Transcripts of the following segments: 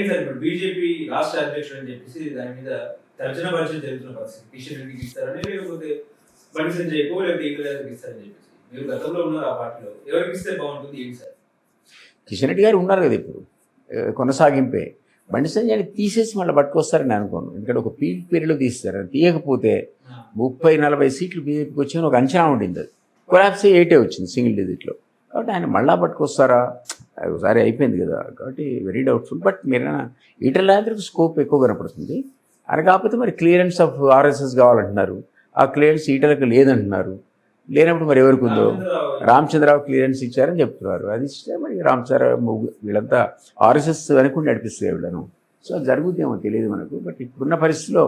ఏంటి సార్ ఇప్పుడు బీజేపీ రాష్ట్ర అధ్యక్షుడు అని చెప్పేసి దాని మీద తర్జన భర్జన జరుగుతున్న పరిస్థితి. కిషన్ రెడ్డికి ఇస్తారని, లేకపోతే బండి సంజయ్కో లేకపోతే ఈటలకి ఇస్తారని చెప్పేసి. మీరు గతంలో ఉన్నారు ఆ పార్టీలో, ఎవరికి ఇస్తే బాగుంటుంది ఏంటి సార్? కిషన్ రెడ్డి గారు ఉన్నారు కదా ఇప్పుడు, కొనసాగింపే. బండి సంజయ్ని తీసేసి మళ్ళీ పట్టుకొస్తారని అనుకోను. ఎందుకంటే ఒక పీరియడ్లో తీస్తారు, తీయకపోతే 30-40 సీట్లు బీజేపీకి వచ్చాయని ఒక అంచనా ఉండింది. అది కొలాప్స్ 8 వచ్చింది సింగిల్ డిజిట్లో. కాబట్టి ఆయన మళ్ళా పట్టుకొస్తారా, ఒకసారి అయిపోయింది కదా. కాబట్టి వెరీ డౌట్ఫుల్. బట్ మీరైనా ఈటల రాజేందర్కి స్కోప్ ఎక్కువ కనపడుతుంది. అని కాకపోతే మరి క్లియరెన్స్ ఆఫ్ ఆర్ఎస్ఎస్ కావాలంటున్నారు. ఆ క్లియరెన్స్ ఈటలకు లేదంటున్నారు. లేనప్పుడు మరి ఎవరికి ఉందో, రామచంద్రరావు క్లియరెన్స్ ఇచ్చారని చెప్తున్నారు. అది ఇస్తే మరి రామచంద్రరావు వీళ్ళంతా ఆర్ఎస్ఎస్ అనుకుని నడిపిస్తారు వీళ్ళను. సో అది జరుగుతుందేమో తెలియదు మనకు. బట్ ఇప్పుడున్న పరిస్థితిలో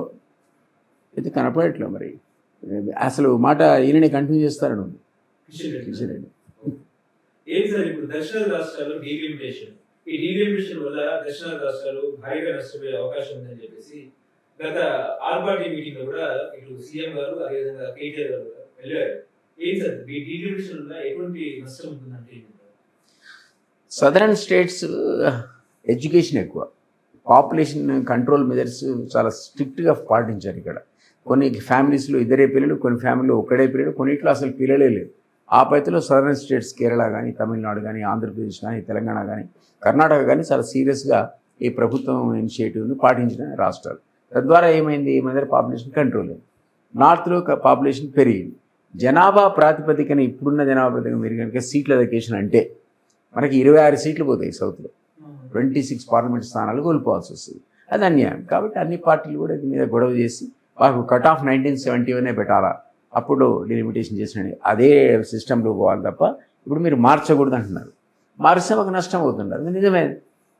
అయితే కనపడట్లేదు. మరి అసలు మాట ఈయననే కంటిన్యూ చేస్తారని కిషన్ రెడ్డి. ఏంటి సార్ ఇప్పుడు దక్షిణాది రాష్ట్రాల్లో డీలిమిటేషన్, ఈ డీలిమిటేషన్ వల్ల దక్షిణాది రాష్ట్రాలు భారీగా నష్టపోయే అవకాశం ఉందని చెప్పేసి గత ఆల్ పార్టీ మీటింగ్ లో కూడా ఇటు సీఎం గారు అదేవిధంగా కేటీఆర్ గారు వెళ్ళారు. ఏంటి సార్ ఈ డీలిమిటేషన్ వల్ల ఎటువంటి నష్టం ఉంటుందంటే? సదరన్ స్టేట్స్ ఎడ్యుకేషన్ ఎక్కువ, పాపులేషన్ కంట్రోల్ మెజర్స్ చాలా స్ట్రిక్ట్గా పాటించారు. ఇక్కడ కొన్ని ఫ్యామిలీస్లో 2 పిల్లలు, కొన్ని ఫ్యామిలీలో 1 పిల్లలు, కొన్నిట్లో అసలు పిల్లలే లేవు. ఆ పద్ధతిలో సదరన్ స్టేట్స్ కేరళ కానీ, తమిళనాడు కానీ, ఆంధ్రప్రదేశ్ కానీ, తెలంగాణ కానీ, కర్ణాటక కానీ చాలా సీరియస్గా ఈ ప్రభుత్వం ఇనిషియేటివ్ను పాటించిన రాష్ట్రాలు. తద్వారా ఏమైంది, మన దగ్గర పాపులేషన్ కంట్రోల్ అయింది. నార్త్లో పాపులేషన్ పెరిగింది. జనాభా ప్రాతిపదికన ఇప్పుడున్న జనాభా ప్రాతిపదికన మీరు కనుక సీట్ల లొకేషన్ అంటే మనకి 26 సీట్లు పోతాయి సౌత్లో. 26 పార్లమెంట్ స్థానాలు కోల్పోవాల్సి వస్తుంది. అది అన్యాయం. కాబట్టి అన్ని పార్టీలు కూడా దీని మీద గొడవ చేసి మాకు కట్ ఆఫ్ 1971 పెట్టాలా, అప్పుడు డిలిమిటేషన్ చేసిన అదే సిస్టంలో పోవాలి తప్ప ఇప్పుడు మీరు మార్చకూడదు అంటున్నారు. మార్చితే మాకు నష్టం అవుతున్నారు. నిజమే.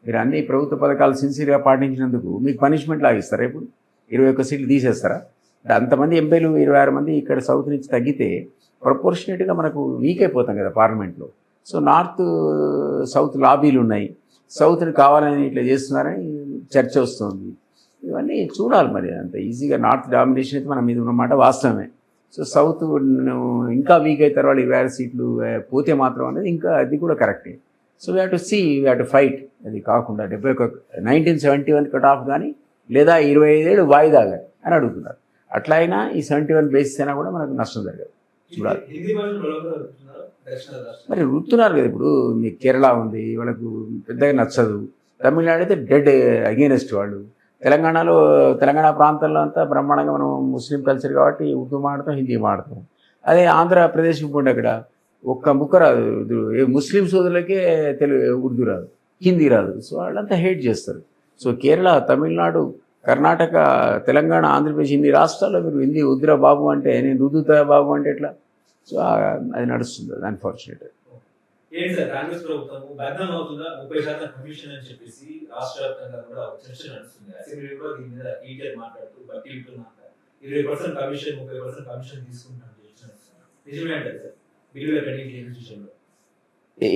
మీరు అన్ని ప్రభుత్వ పథకాలు సిన్సియర్గా పాటించినందుకు మీకు పనిష్మెంట్ లాగిస్తారా? ఇప్పుడు 21 సీట్లు తీసేస్తారా? అంతమంది ఎంపీలు 26 మంది ఇక్కడ సౌత్ నుంచి తగ్గితే ప్రపోర్షనేట్గా మనకు వీక్ అయిపోతాం కదా పార్లమెంట్లో. సో నార్త్ సౌత్ లాబీలు ఉన్నాయి, సౌత్ని కావాలని ఇట్లా చేస్తున్నారని చర్చ వస్తుంది. ఇవన్నీ చూడాలి. మరి అంత ఈజీగా నార్త్ డామినేషన్ అయితే మన మీద ఉన్నమాట వాస్తవమే. సో సౌత్ ఇంకా వీక్ అవుతారు వాళ్ళు 26 సీట్లు పోతే మాత్రం అనేది ఇంకా అది కూడా కరెక్టే. So we have to see, we have to fight. అది కాకుండా 1971 కట్ ఆఫ్ కానీ లేదా 25 ఏళ్ళు వాయిదా కానీ అని అడుగుతున్నారు. అట్లా అయినా ఈ 71 బేసిస్ అయినా కూడా మనకు నష్టం జరగదు. చూడాలి. మరి రుతున్నారు కదా. ఇప్పుడు మీకు కేరళ ఉంది, వాళ్ళకు పెద్దగా నచ్చదు. తమిళనాడు అయితే డెడ్ అగేనెస్ట్ వాళ్ళు. తెలంగాణ ప్రాంతంలో అంతా బ్రహ్మాండంగా మనం ముస్లిం కల్చర్ కాబట్టి ఉర్దూ మాడతాం, హిందీ మాడతాం. అదే ఆంధ్రప్రదేశ్ పోండి అక్కడ ఒక్క ముక్క రాదు. ముస్లిం సోదరులకే ఉర్దూ రాదు, హిందీ రాదు. సో వాళ్ళంతా హేట్ చేస్తారు. సో కేరళ, తమిళనాడు, కర్ణాటక, తెలంగాణ, ఆంధ్రప్రదేశ్ ఇన్ని రాష్ట్రాల్లో మీరు హిందీ ఉద్దురా బాబు అంటే, నేను రుద్దుతా బాబు అంటే ఎట్లా? సో అది నడుస్తుంది. అది అన్ఫార్చునేట్. ఏంటి సార్ కాంగ్రెస్ ప్రభుత్వం బదనాం అవుతుందా? 30% కమిషన్ అని చెప్పేసి రాష్ట్ర వ్యాప్తంగా కూడా చర్చ నడుస్తుంది. అసెంబ్లీలో కూడా దీని మీద టీచర్ మాట్లాడుతూ బట్టి 20% కమిషన్ 30% కమిషన్ తీసుకుంటాను. నిజమే అంటారు సార్ బిల్లుల పెండింగ్ క్లియరెన్స్ విషయంలో?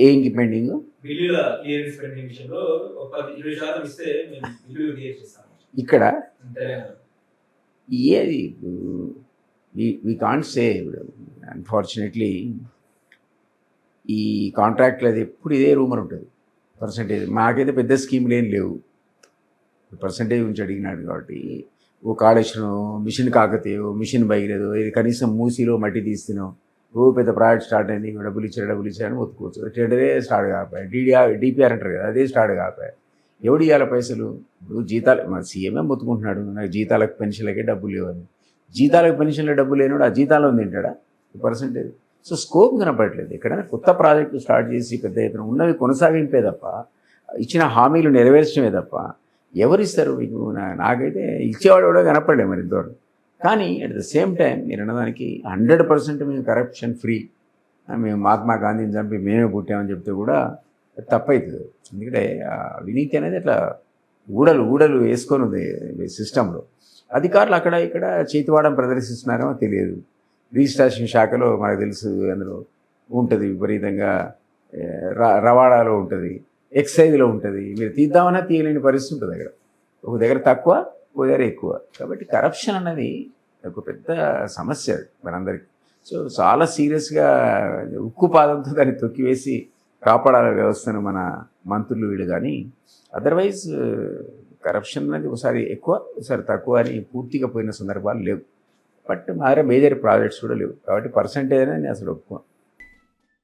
ఏంటి పెండింగ్? బిల్లుల క్లియరెన్స్ పెండింగ్ విషయంలో 20% ఇస్తే మేము బిల్లులు క్లియర్ చేస్తాము ఇక్కడ. తెలంగాణ ఏది వి కాంట్ సే. అన్ఫార్చునేట్లీ ఈ కాంట్రాక్ట్లు అది ఎప్పుడు ఇదే రూమర్ ఉంటుంది. పర్సంటేజ్ మాకైతే పెద్ద స్కీమ్లు ఏం లేవు. పర్సంటేజ్ గురించి అడిగినాడు కాబట్టి ఓ కాళేశ్వరం, మిషన్ కాకతీయ, మిషన్ బయలేదు, ఇది కనీసం మూసీలో మట్టి తీస్తున్నాం, ఓ పెద్ద ప్రాజెక్ట్ స్టార్ట్ అయింది, డబ్బులు ఇచ్చారని ఒత్తుకోవచ్చు. టెండరే స్టార్ట్ కాపాయి, డిపిఆర్ అంటారు కదా, అదే స్టార్ట్ కాపాయి. ఎవడు ఇవ్వాలి పైసలు? ఇప్పుడు జీతాలు మా సీఎంఏ మొత్తుకుంటున్నాడు, నాకు జీతాలకు పెన్షన్లకే డబ్బులు లేవని. జీతాలకు పెన్షన్ల డబ్బులు లేనివాడు ఆ జీతాల్లో తింటాడా పర్సంటేజ్? సో స్కోప్ కనపడట్లేదు. ఎక్కడైనా కొత్త ప్రాజెక్టు స్టార్ట్ చేసి పెద్ద ఎత్తున ఉన్నవి కొనసాగింపే తప్ప, ఇచ్చిన హామీలు నెరవేర్చడమే తప్ప ఎవరిస్తారు మీకు? నాకైతే ఇచ్చేవాడు కూడా కనపడలేదు మరి ఇంతవరకు. కానీ అట్ ద సేమ్ టైం మీరు అన్నదానికి 100% మేము కరప్షన్ ఫ్రీ, మేము మహాత్మా గాంధీని చంపి మేమే పుట్టామని చెప్తే కూడా తప్పవుతుంది. ఎందుకంటే అవినీతి అనేది అట్లా ఊడలు వేసుకొని ఉంది సిస్టంలో. అధికారులు అక్కడ ఇక్కడ చేతివాడం ప్రదర్శిస్తున్నారేమో తెలియదు. రిజిస్ట్రేషన్ శాఖలో మనకు తెలుసు అందులో ఉంటుంది, విపరీతంగా రవాణాలో ఉంటుంది, ఎక్సైజ్లో ఉంటుంది. మీరు తీద్దామన్నా తీయలేని పరిస్థితి ఉంటుంది అక్కడ. ఒక దగ్గర తక్కువ, ఒక దగ్గర ఎక్కువ. కాబట్టి కరప్షన్ అన్నది ఒక పెద్ద సమస్య మనందరికీ. సో చాలా సీరియస్గా ఉక్కు పాదంతో దాన్ని తొక్కివేసి కాపాడాల వ్యవస్థను మన మంత్రులు వీళ్ళు కానీ అదర్వైజ్ కరప్షన్ అనేది ఒకసారి ఎక్కువ ఒకసారి తక్కువ అని పూర్తిగా పోయిన సందర్భాలు లేవు. బట్ మేజర్ ప్రాజెక్ట్స్ కూడా లేవు కాబట్టి పర్సంటేజ్ అనేది నేను అసలు ఒప్పుకో